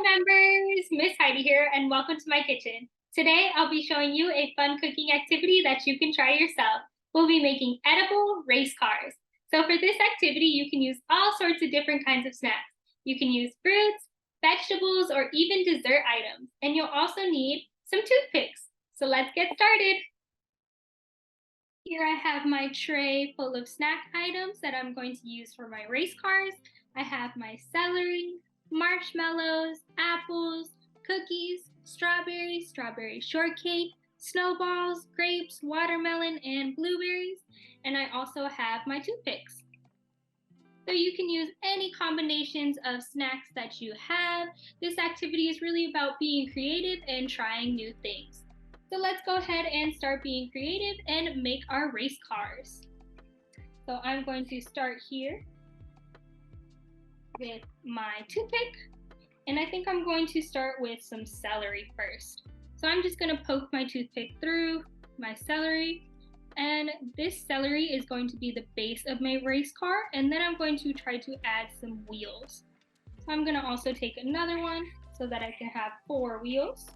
members, Miss Heidi here, and welcome to my kitchen. Today, I'll be showing you a fun cooking activity that you can try yourself. We'll be making edible race cars. So for this activity, you can use all sorts of different kinds of snacks. You can use fruits, vegetables, or even dessert items. And you'll also need some toothpicks. So let's get started. Here I have my tray full of snack items that I'm going to use for my race cars. I have my celery, marshmallows, apples, cookies, strawberries, strawberry shortcake, snowballs, grapes, watermelon, and blueberries. And I also have my toothpicks. So you can use any combinations of snacks that you have. This activity is really about being creative and trying new things. So let's go ahead and start being creative and make our race cars. So I'm going to start here with my toothpick, and I think I'm going to start with some celery first. So I'm just going to poke my toothpick through my celery, and this celery is going to be the base of my race car, and then I'm going to try to add some wheels. So I'm going to also take another one so that I can have 4 wheels.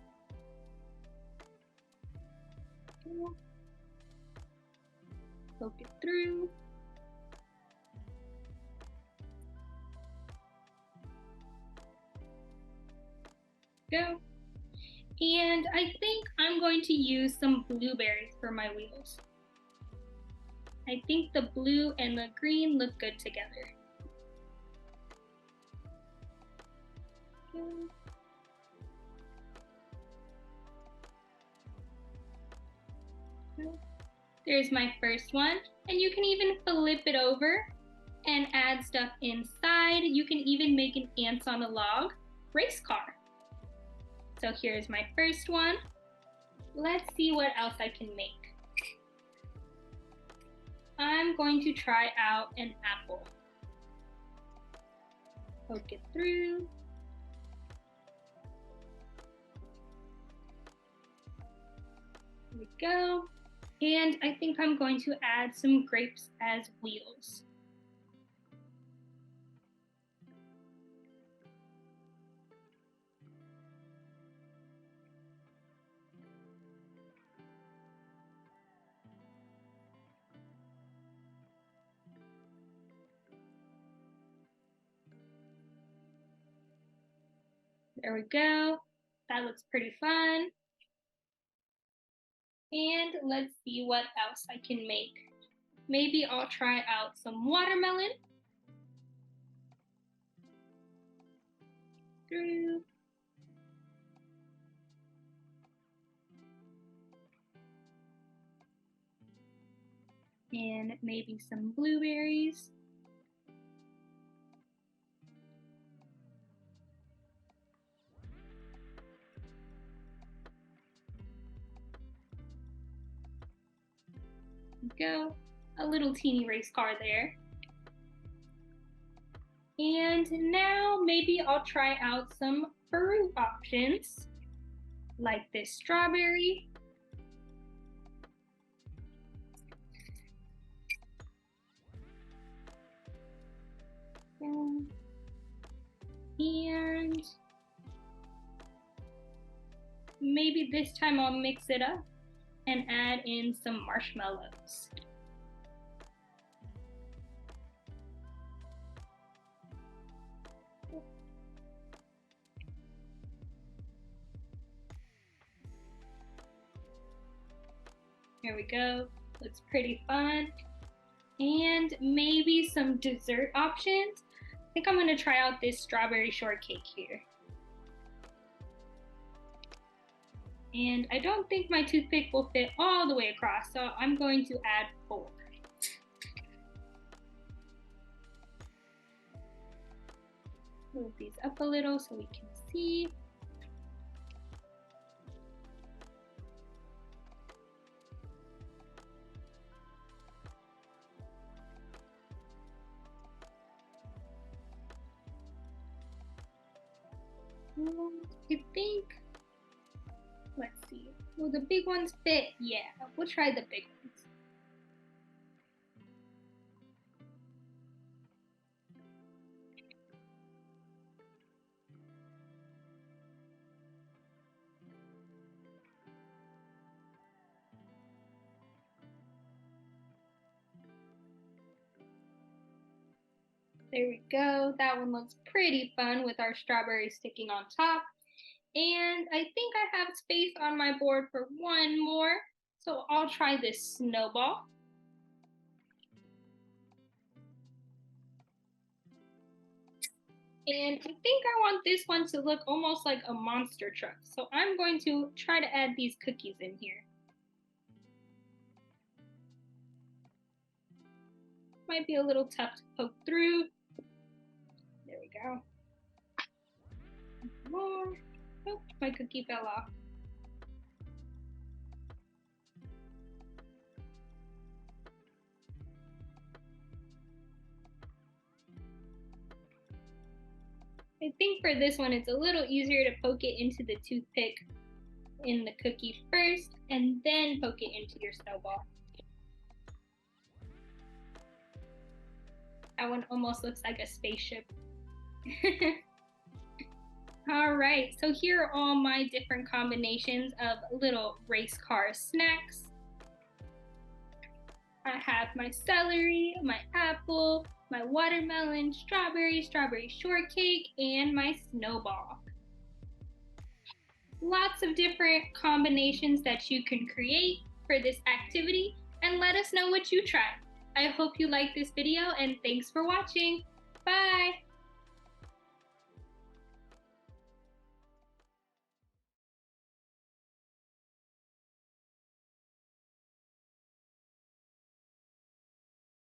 Poke it through. Go. And I think I'm going to use some blueberries for my wheels. I think the blue and the green look good together. Go. There's my first one, and you can even flip it over and add stuff inside. You can even make an ants on a log race car. So here's my first one. Let's see what else I can make. I'm going to try out an apple. Poke it through. There we go. And I think I'm going to add some grapes as wheels. There we go. That looks pretty fun. And let's see what else I can make. Maybe I'll try out some watermelon. Through. And maybe some blueberries. Go. A little teeny race car there. And now maybe I'll try out some fruit options, like this strawberry. And maybe this time I'll mix it up and add in some marshmallows. Here we go. Looks pretty fun. And maybe some dessert options. I think I'm gonna try out this strawberry shortcake here. And I don't think my toothpick will fit all the way across, so I'm going to add 4. Move these up a little so we can see. I think, let's see, will the big ones fit? Yeah, we'll try the big ones. There we go. That one looks pretty fun with our strawberries sticking on top. And I think I have space on my board for one more. So I'll try this snowball. And I think I want this one to look almost like a monster truck. So I'm going to try to add these cookies in here. Might be a little tough to poke through. There we go. More. Oh, my cookie fell off. I think for this one, it's a little easier to poke it into the toothpick in the cookie first, and then poke it into your snowball. That one almost looks like a spaceship. All right, so here are all my different combinations of little race car snacks. I have my celery, my apple, my watermelon, strawberry shortcake, and my snowball. Lots of different combinations that you can create for this activity, and let us know what you try. I hope you liked this video, and thanks for watching. Bye!